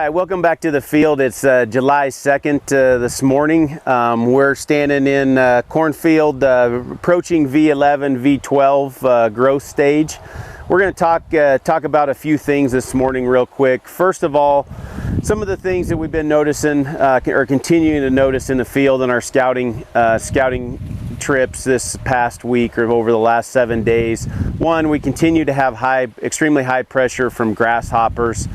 right, welcome back to the field. It's July 2nd this morning. We're standing in cornfield approaching V11, V12 growth stage. We're going to talk about a few things this morning real quick. First of all, some of the things that we've been noticing or continuing to notice in the field in our scouting trips this past week or over the last 7 days. One, we continue to have extremely high pressure from grasshoppers.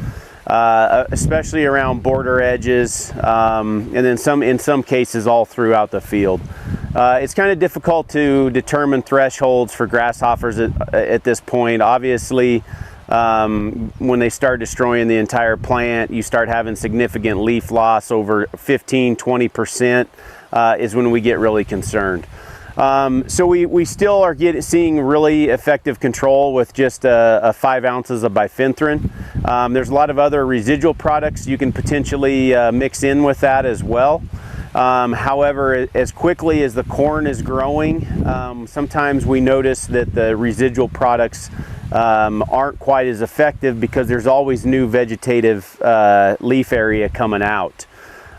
Especially around border edges, and then in some cases all throughout the field. It's kind of difficult to determine thresholds for grasshoppers at this point. Obviously, when they start destroying the entire plant, you start having significant leaf loss over 15–20% is when we get really concerned. So we still are seeing really effective control with just 5 ounces of bifenthrin. There's a lot of other residual products you can potentially mix in with that as well. However, as quickly as the corn is growing, sometimes we notice that the residual products aren't quite as effective because there's always new vegetative leaf area coming out.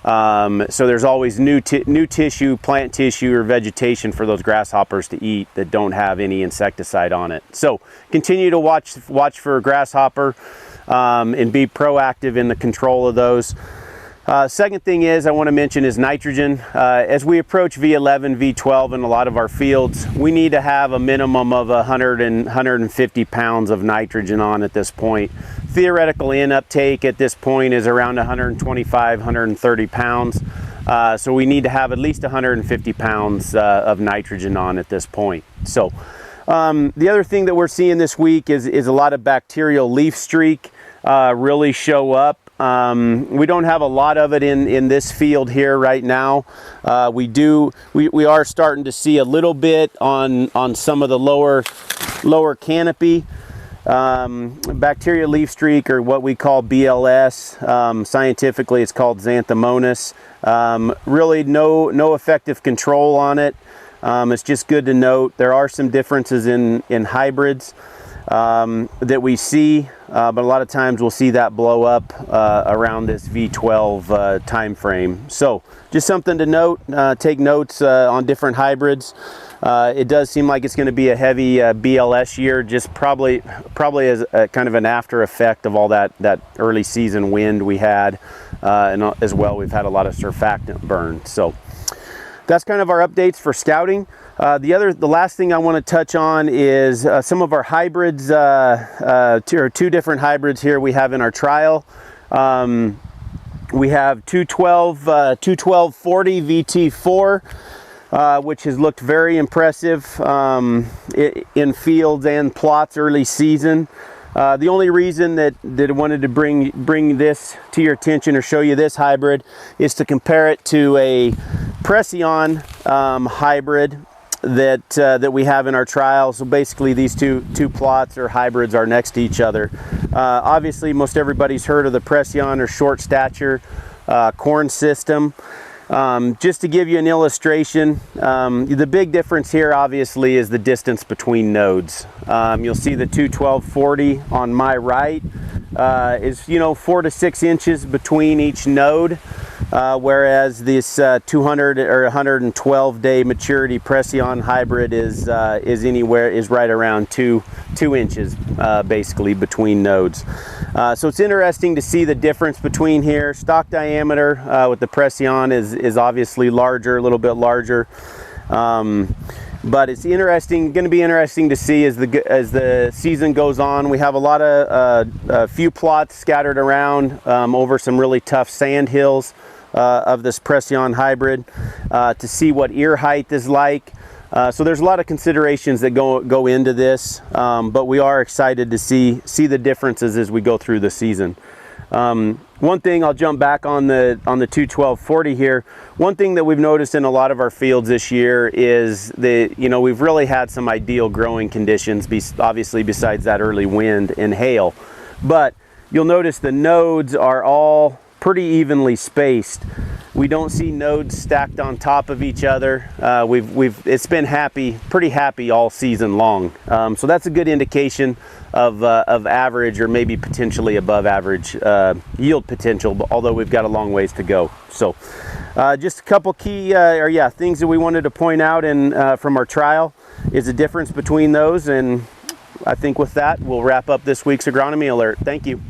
So there's always new tissue, plant tissue or vegetation for those grasshoppers to eat that don't have any insecticide on it. So continue to watch for grasshopper and be proactive in the control of those. Second thing I want to mention is nitrogen. As we approach V11, V12 in a lot of our fields, we need to have a minimum of 150 pounds of nitrogen on at this point. Theoretical N uptake at this point is around 125, 130 pounds. So we need to have at least 150 pounds of nitrogen on at this point. So the other thing that we're seeing this week is a lot of bacterial leaf streak really show up. We don't have a lot of it in this field here right now. We are starting to see a little bit on some of the lower canopy. Bacterial leaf streak, or what we call BLS. Scientifically it's called Xanthomonas. Really no effective control on it. It's just good to note there are some differences in hybrids that we see, but a lot of times we'll see that blow up around this V12 time frame. So just something to note. Take notes on different hybrids. It does seem like it's going to be a heavy BLS year, just probably as a kind of an after effect of all that early season wind we had, and as well we've had a lot of surfactant burn. So that's kind of our updates for scouting. The last thing I want to touch on is some of our hybrids, two different hybrids here we have in our trial. We have 21240 VT4, which has looked very impressive in fields and plots early season. The only reason that I wanted to bring this to your attention or show you this hybrid is to compare it to a Preceon hybrid that we have in our trial. So basically these two plots or hybrids are next to each other. Obviously most everybody's heard of the Preceon or short stature corn system. Just to give you an illustration, the big difference here obviously is the distance between nodes. You'll see the 21240 on my right is 4 to 6 inches between each node, whereas this 200 or 112 day maturity Preceon hybrid is right around 2 inches basically between nodes. So it's interesting to see the difference between here. Stalk diameter with the Preceon is obviously larger, a little bit larger, but it's going to be interesting to see as the season goes on. We have a lot of a few plots scattered around over some really tough sand hills of this Preceon hybrid to see what ear height is like. So there's a lot of considerations that go into this, but we are excited to see the differences as we go through the season. One thing, I'll jump back on the 21240 here. One thing that we've noticed in a lot of our fields this year is that we've really had some ideal growing conditions, obviously besides that early wind and hail. But you'll notice the nodes are all pretty evenly spaced. We don't see nodes stacked on top of each other. It's been pretty happy all season long. So that's a good indication of average or maybe potentially above average yield potential, although we've got a long ways to go. So just a couple key things that we wanted to point out from our trial is the difference between those. And I think with that, we'll wrap up this week's Agronomy Alert. Thank you.